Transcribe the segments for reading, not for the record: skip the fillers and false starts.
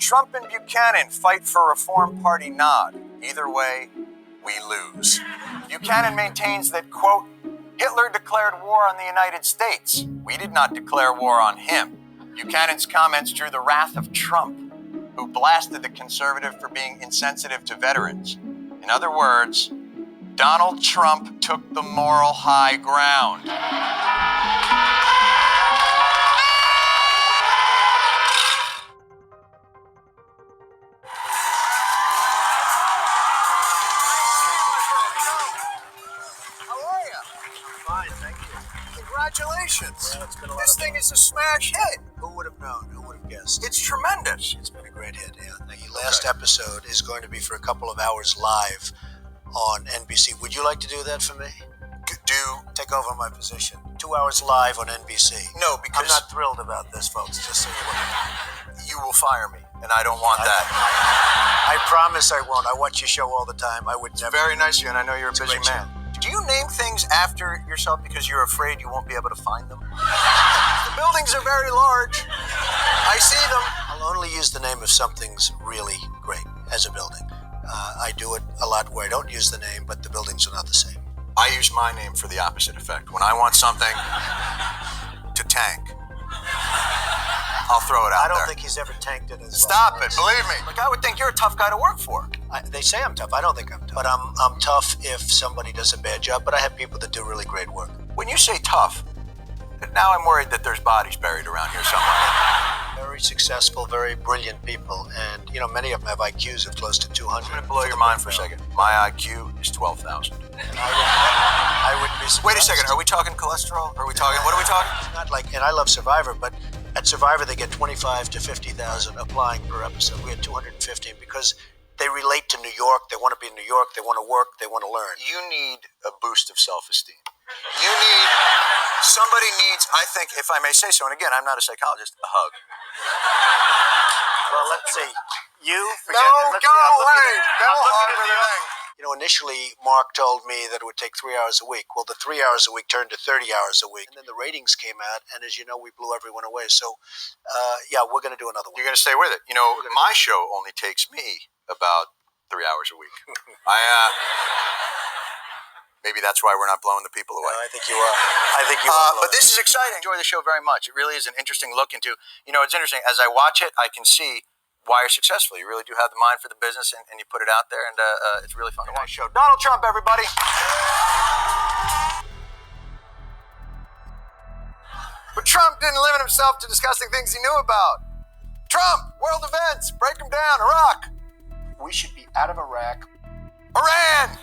Trump and Buchanan fight for Reform Party nod. Either way, we lose. Buchanan maintains that, quote, Hitler declared war on the United States. We did not declare war on him. Buchanan's comments drew the wrath of Trump, who blasted the conservative for being insensitive to veterans. In other words, Donald Trump took the moral high ground. Congratulations. Well, this thing is a smash hit. Who would have known? Who would have guessed? It's tremendous. It's been a great hit, yeah. The last episode is going to be for a couple of hours live on NBC. Would you like to do that for me? Take over my position. 2 hours live on NBC. No, because I'm not thrilled about this, folks, just so you know. You will fire me, and I don't want that. I promise I won't. I watch your show all the time. I would never. Very nice of you, and I know you're a busy great man. Do you name things after yourself because you're afraid you won't be able to find them? The buildings are very large. I see them. I'll only use the name if something's really great as a building. I do it a lot where I don't use the name, but the buildings are not the same. I use my name for the opposite effect. When I want something to tank, I'll throw it out there. I don't think he's ever tanked it as Stop it, believe me. Like, I would think you're a tough guy to work for. They say I'm tough. I don't think I'm tough. But I'm tough if somebody does a bad job, but I have people that do really great work. When you say tough, now I'm worried that there's bodies buried around here somewhere. Very successful, very brilliant people, and many of them have IQs of close to 200. I'm going to blow your mind for a second. My IQ is 12,000. I would be surprised. Wait a second, are we talking cholesterol? What are we talking? It's not like, and I love Survivor, but at Survivor they get 25 to 50,000 applying per episode. We had 215 because they relate to New York. They want to be in New York. They want to work. They want to learn. You need a boost of self-esteem. Somebody needs, I think, if I may say so, and again, I'm not a psychologist, a hug. Well, let's see. You? No, go away. Don't hug anything. Initially, Mark told me that it would take 3 hours a week. Well, the 3 hours a week turned to 30 hours a week. And then the ratings came out, and as you know, we blew everyone away. So, we're going to do another one. You're going to stay with it. My show only takes me about 3 hours a week. Maybe that's why we're not blowing the people away. No, I think you are. But this is exciting. I enjoy the show very much. It really is an interesting look into, it's interesting. As I watch it, I can see why you're successful. You really do have the mind for the business, and you put it out there, and it's really fun to watch. Nice show. Donald Trump, everybody. But Trump didn't limit himself to discussing things he knew about. Trump, world events, break them down, Iraq. We should be out of Iraq. Iran.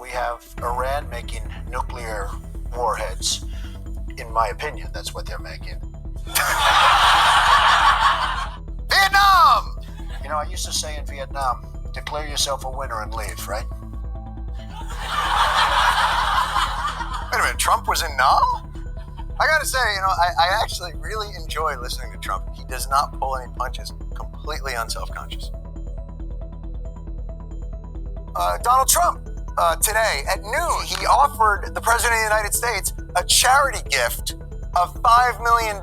We have Iran making nuclear warheads. In my opinion, that's what they're making. Vietnam! I used to say in Vietnam, declare yourself a winner and leave, right? Wait a minute, Trump was in Nam? I gotta say, I actually really enjoy listening to Trump. He does not pull any punches, completely unself-conscious. Donald Trump, today at noon, he offered the President of the United States a charity gift of $5 million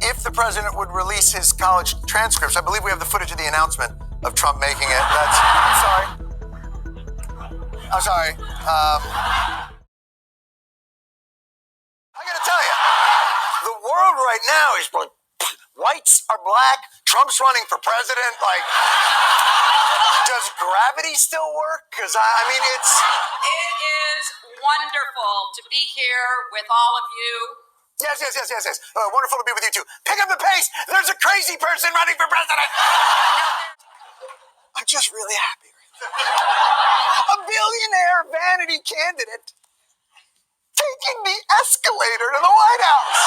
if the president would release his college transcripts. I believe we have the footage of the announcement of Trump making it. I'm sorry. I gotta tell you, the world right now is like, whites are black, Trump's running for president, like, does gravity still work? Because, it's... It is wonderful to be here with all of you. Yes. Wonderful to be with you, too. Pick up the pace. There's a crazy person running for president. I'm just really happy. A billionaire vanity candidate taking the escalator to the White House.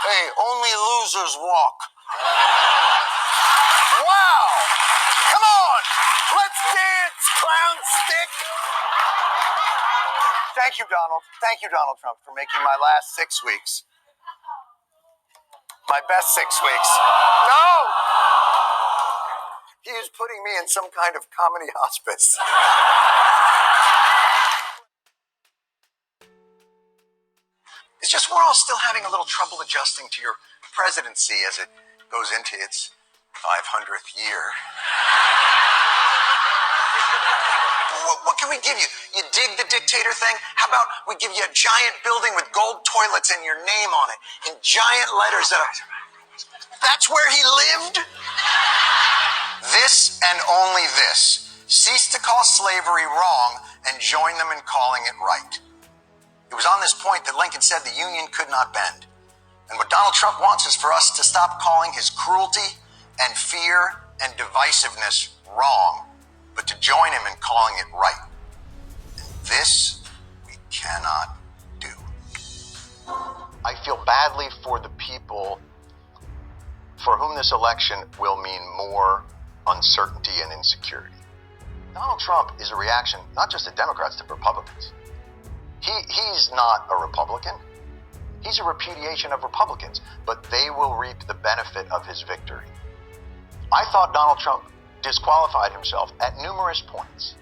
Hey, only losers walk. Wow. Come on. Let's dance, clown stick. Thank you, Donald. Thank you, Donald Trump, for making my last 6 weeks my best 6 weeks. No! He is putting me in some kind of comedy hospice. It's just we're all still having a little trouble adjusting to your presidency as it goes into its 500th year. What can we give you? You dig the dictator thing? How about we give you a giant building with gold toilets and your name on it in giant letters That's where he lived? This and only this. Cease to call slavery wrong and join them in calling it right. It was on this point that Lincoln said the Union could not bend. And what Donald Trump wants is for us to stop calling his cruelty and fear and divisiveness wrong, but to join him in calling it right. And this we cannot do. I feel badly for the people for whom this election will mean more uncertainty and insecurity. Donald Trump is a reaction not just to Democrats, to Republicans. He's not a Republican. He's a repudiation of Republicans, but they will reap the benefit of his victory. I thought Donald Trump disqualified himself at numerous points,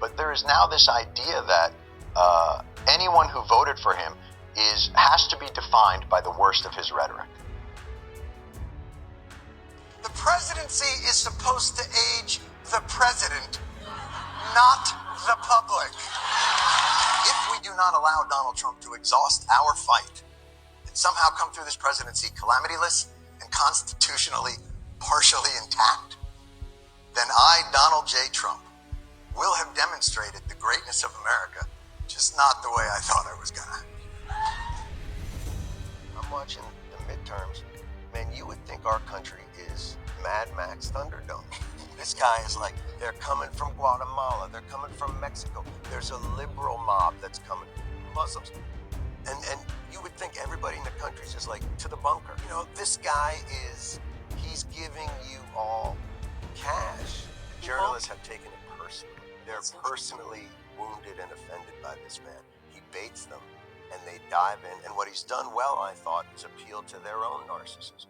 but there is now this idea that anyone who voted for him has to be defined by the worst of his rhetoric. The presidency is supposed to age the president, not the public. If we do not allow Donald Trump to exhaust our fight and somehow come through this presidency calamityless and constitutionally partially intact, then I, Donald J. Trump, will have demonstrated the greatness of America, just not the way I thought I was gonna. I'm watching the midterms. Man, you would think our country is Mad Max Thunderdome. This guy is like, they're coming from Guatemala, they're coming from Mexico. There's a liberal mob that's coming, Muslims. And you would think everybody in the country is just like, to the bunker. You know, this guy he's giving you all cash. The journalists have taken it personally. They're personally wounded and offended by this man. He baits them and they dive in. And what he's done well, I thought, is appeal to their own narcissism.